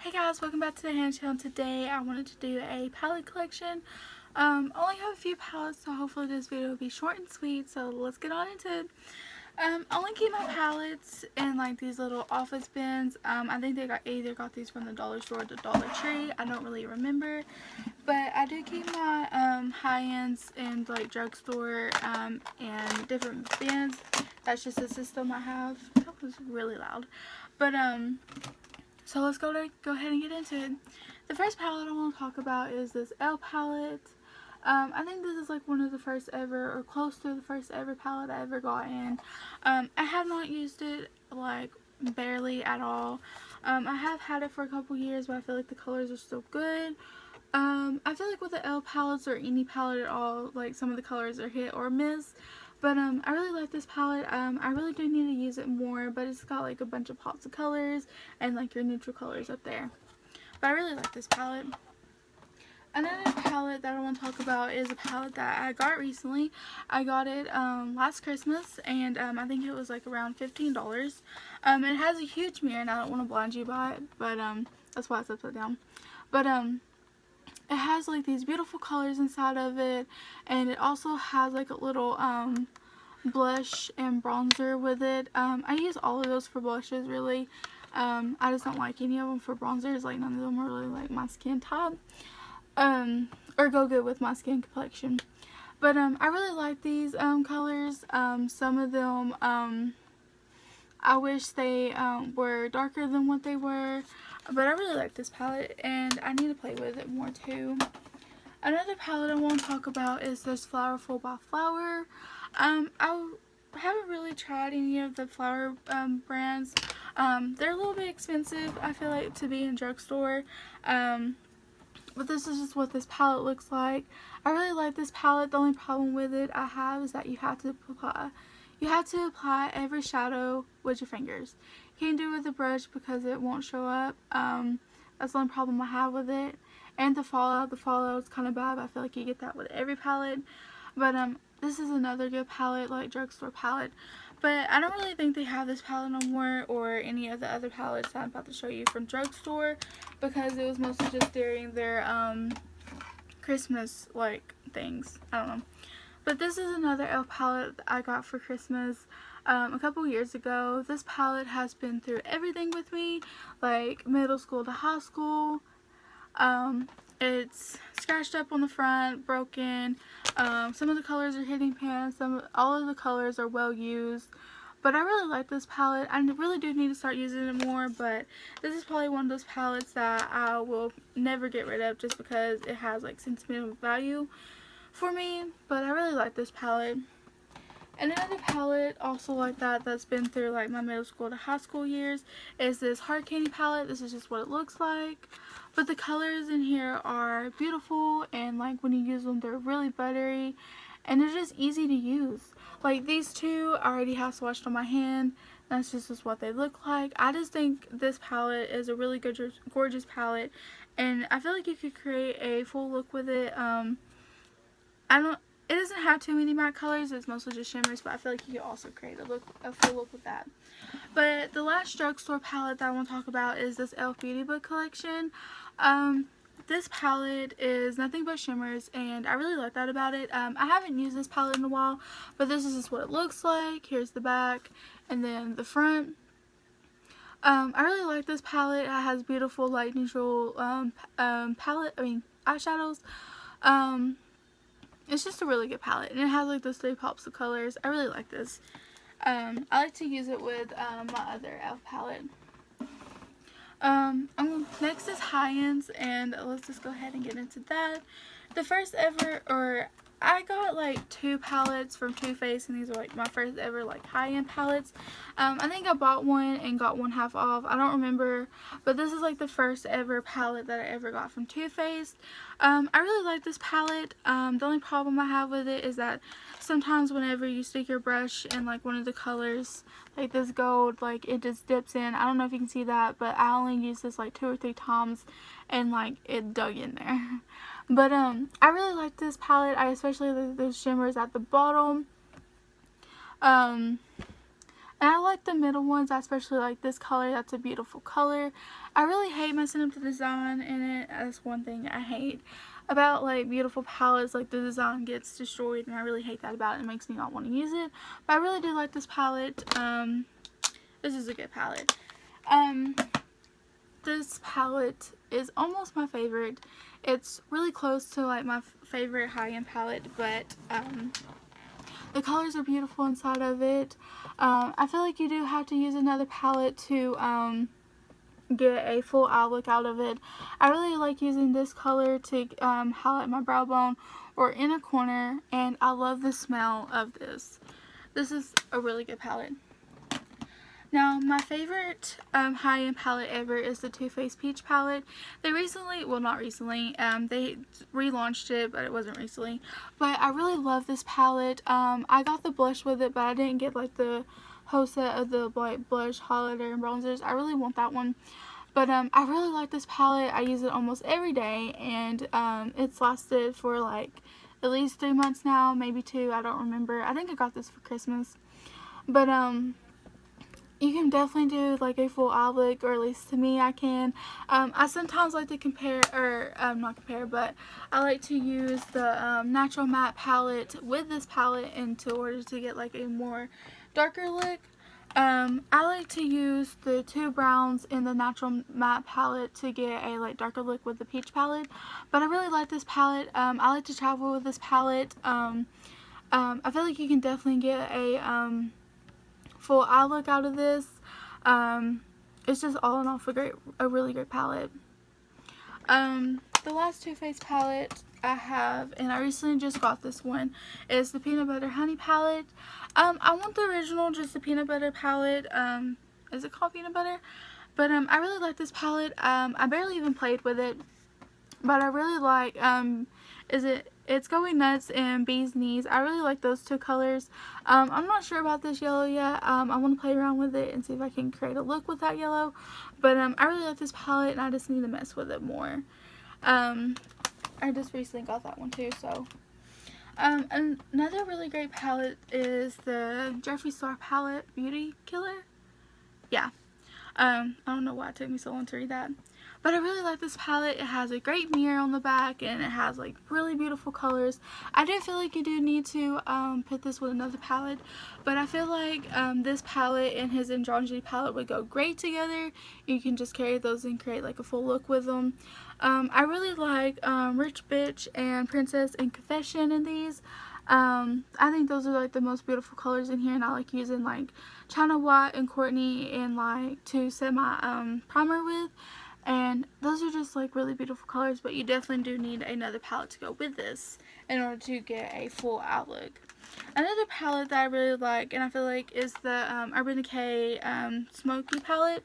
Hey guys, welcome back to the Hannah channel. Today I wanted to do a palette collection. Only have a few palettes, so hopefully this video will be short and sweet, so let's get on into it. I only keep my palettes in like these little office bins. I think they either got these from the dollar store or the Dollar Tree. I don't really remember. But I do keep my high-ends in like drugstore and different bins. That's just the system I have. That was really loud. But so let's go ahead and get into it. The first palette I want to talk about is this Elle palette. I think this is like one of the first ever, or close to the first ever palette I ever got in. I have not used it like barely at all. I have had it for a couple years, but I feel like the colors are still good. I feel like with the Elle palettes or any palette at all, like some of the colors are hit or miss. But I really like this palette. I really do need to use it more, but it's got like a bunch of pops of colors and like your neutral colors up there. But I really like this palette. Another palette that I want to talk about is a palette that I got recently. I got it last Christmas, and I think it was like around $15. It has a huge mirror, and I don't want to blind you by it, but that's why it's upside down. But it has like these beautiful colors inside of it, and it also has like a little blush and bronzer with it. I use all of those for blushes really. I just don't like any of them for bronzers. Like none of them are really like my skin type, or go good with my skin complexion. But I really like these colors. Some of them I wish they were darker than what they were, but I really like this palette and I need to play with it more too. Another palette I want to talk about is this Flowerful by Flower. I haven't really tried any of the flower brands. They're a little bit expensive, I feel like, to be in drugstore. But this is just what this palette looks like. I really like this palette. The only problem with it I have is that you have to apply every shadow with your fingers. You can't do it with a brush because it won't show up. That's the only problem I have with it. And the fallout is kind of bad, but I feel like you get that with every palette. But this is another good palette, like drugstore palette. But I don't really think they have this palette no more, or any of the other palettes that I'm about to show you from drugstore, because it was mostly just during their Christmas like things. I don't know. But this is another Elle palette that I got for Christmas a couple years ago. This palette has been through everything with me, like middle school to high school. It's scratched up on the front, broken. Some of the colors are hitting pans. All of the colors are well used. But I really like this palette. I really do need to start using it more, but this is probably one of those palettes that I will never get rid of just because it has like sentimental value for me. But I really like this palette. And another palette also like that that's been through like my middle school to high school years is this Hard Candy palette. This is just what it looks like. But the colors in here are beautiful, and like when you use them they're really buttery and they're just easy to use. Like these two I already have swatched on my hand. That's just what they look like. I just think this palette is a really good, gorgeous palette, and I feel like you could create a full look with it. It doesn't have too many matte colors, it's mostly just shimmers, but I feel like you could also create a full look with that. But the last drugstore palette that I want to talk about is this e.l.f. Beauty Book Collection. This palette is nothing but shimmers, and I really like that about it. I haven't used this palette in a while, but this is just what it looks like. Here's the back, and then the front. I really like this palette. It has beautiful light neutral eyeshadows. It's just a really good palette, and it has like those 3 pops of colors. I really like this. I like to use it with my other e.l.f. palette. Next is high-ends, and let's just go ahead and get into that. The first ever, or I got like 2 palettes from Too Faced, and these are like my first ever like high-end palettes. I think I bought one and got one half off. I don't remember, but this is like the first ever palette that I ever got from Too Faced. I really like this palette. The only problem I have with it is that sometimes whenever you stick your brush in like one of the colors, like this gold, like it just dips in. I don't know if you can see that, but I only used this like 2 or 3 times, and like it dug in there. But I really like this palette. I especially like those shimmers at the bottom. And I like the middle ones. I especially like this color. That's a beautiful color. I really hate messing up the design in it. That's one thing I hate about like beautiful palettes. Like the design gets destroyed, and I really hate that about it. It makes me not want to use it. But I really do like this palette. This is a good palette. This palette is almost my favorite. It's really close to like my favorite high-end palette, but the colors are beautiful inside of it. I feel like you do have to use another palette to get a full eye look out of it. I really like using this color to highlight my brow bone or inner corner, and I love the smell of this. This is a really good palette. Now, my favorite high-end palette ever is the Too Faced Peach palette. They recently, well not recently, they relaunched it, but it wasn't recently. But I really love this palette. I got the blush with it, but I didn't get like the whole set of the like blush, highlighter, and bronzers. I really want that one. But I really like this palette. I use it almost every day, and it's lasted for like at least 3 months now, maybe 2, I don't remember. I think I got this for Christmas. But you can definitely do like a full eye look, or at least to me I can. I sometimes like to compare, or not compare, but I like to use the Natural Matte palette with this palette in order to get like a more darker look. I like to use the two browns in the Natural Matte palette to get a like darker look with the peach palette. But I really like this palette. I like to travel with this palette. I feel like you can definitely get a full eye look out of this. It's just all in all a really great palette. The last Too Faced palette I have, and I recently just got this one, is the Peanut Butter Honey palette. I want the original, just the peanut butter palette. Is it called peanut butter? But I really like this palette. I barely even played with it, but I really like It's Going Nuts and Bee's Knees. I really like those two colors. I'm not sure about this yellow yet. I want to play around with it and see if I can create a look with that yellow. But I really like this palette, and I just need to mess with it more. I just recently got that one too, so. Another really great palette is the Jeffree Star palette, Beauty Killer. Yeah. I don't know why it took me so long to read that. But I really like this palette. It has a great mirror on the back, and it has like really beautiful colors. I do feel like you do need to put this with another palette, but I feel like this palette and his Androgyny palette would go great together. You can just carry those and create like a full look with them. I really like Rich Bitch and Princess and Confession in these. I think those are like the most beautiful colors in here, and I like using like China White and Courtney and like to set my primer with. And those are just like really beautiful colors, but you definitely do need another palette to go with this in order to get a full outlook. Another palette that I really like, and I feel like, is the Urban Decay Smoky palette.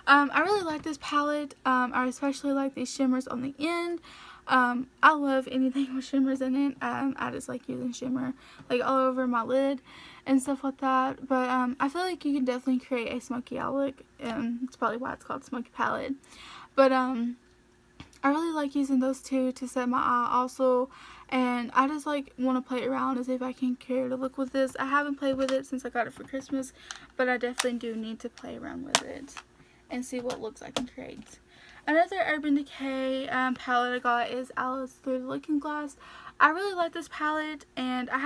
I really like this palette. I especially like these shimmers on the end. I love anything with shimmers in it. I just like using shimmer like all over my lid and stuff like that. But I feel like you can definitely create a smoky eye look. It's probably why it's called Smoky Palette. But I really like using those two to set my eye also. And I just like want to play around and see if I can create a look with this. I haven't played with it since I got it for Christmas, but I definitely do need to play around with it and see what looks I can create. Another Urban Decay palette I got is Alice Through the Looking Glass. I really like this palette, and I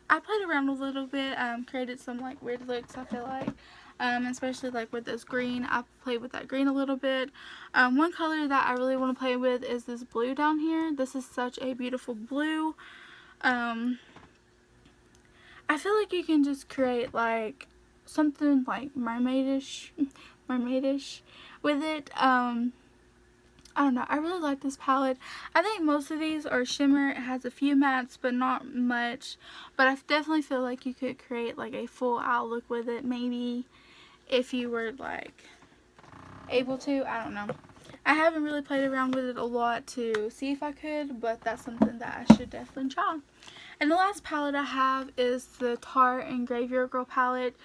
played around a little bit, created some like weird looks, I feel like, especially like with this green. I played with that green a little bit. One color that I really want to play with is this blue down here. This is such a beautiful blue. I feel like you can just create like something like mermaidish with it. I don't know, I really like this palette. I think most of these are shimmer. It has a few mattes, but not much. But I definitely feel like you could create like a full eye look with it, maybe, if you were like able to. I don't know. I haven't really played around with it a lot to see if I could, but that's something that I should definitely try. And the last palette I have is the Tarte and Graveyard Girl palette.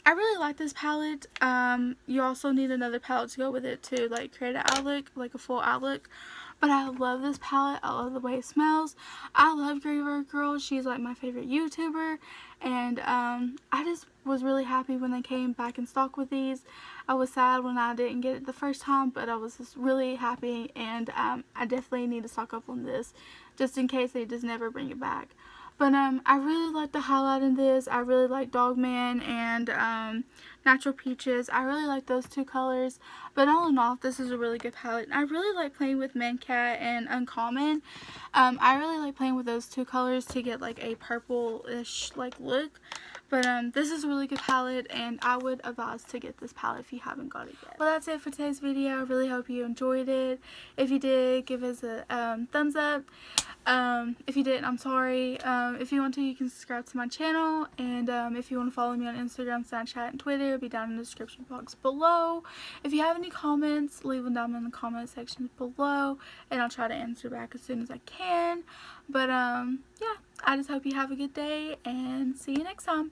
I really like this palette. You also need another palette to go with it to like create an eye look, like a full eye look. but I love this palette. I love the way it smells. I love Gray Bird Girl. She's like my favorite YouTuber, and I just was really happy when they came back in stock with these. I was sad when I didn't get it the first time, but I was just really happy, and I definitely need to stock up on this just in case they just never bring it back. But I really like the highlight in this. I really like Dogman and Natural Peaches. I really like those two colors. But all in all, this is a really good palette. I really like playing with Mancat and Uncommon. I really like playing with those two colors to get like a purple-ish like look. But this is a really good palette, and I would advise to get this palette if you haven't got it yet. Well, that's it for today's video. I really hope you enjoyed it. If you did, give us a thumbs up. If you didn't, I'm sorry. If you want to, you can subscribe to my channel, and if you want to follow me on Instagram, Snapchat, and Twitter, it'll be down in the description box below. If you have any comments, leave them down in the comment section below, and I'll try to answer back as soon as I can. But yeah, I just hope you have a good day, and see you next time.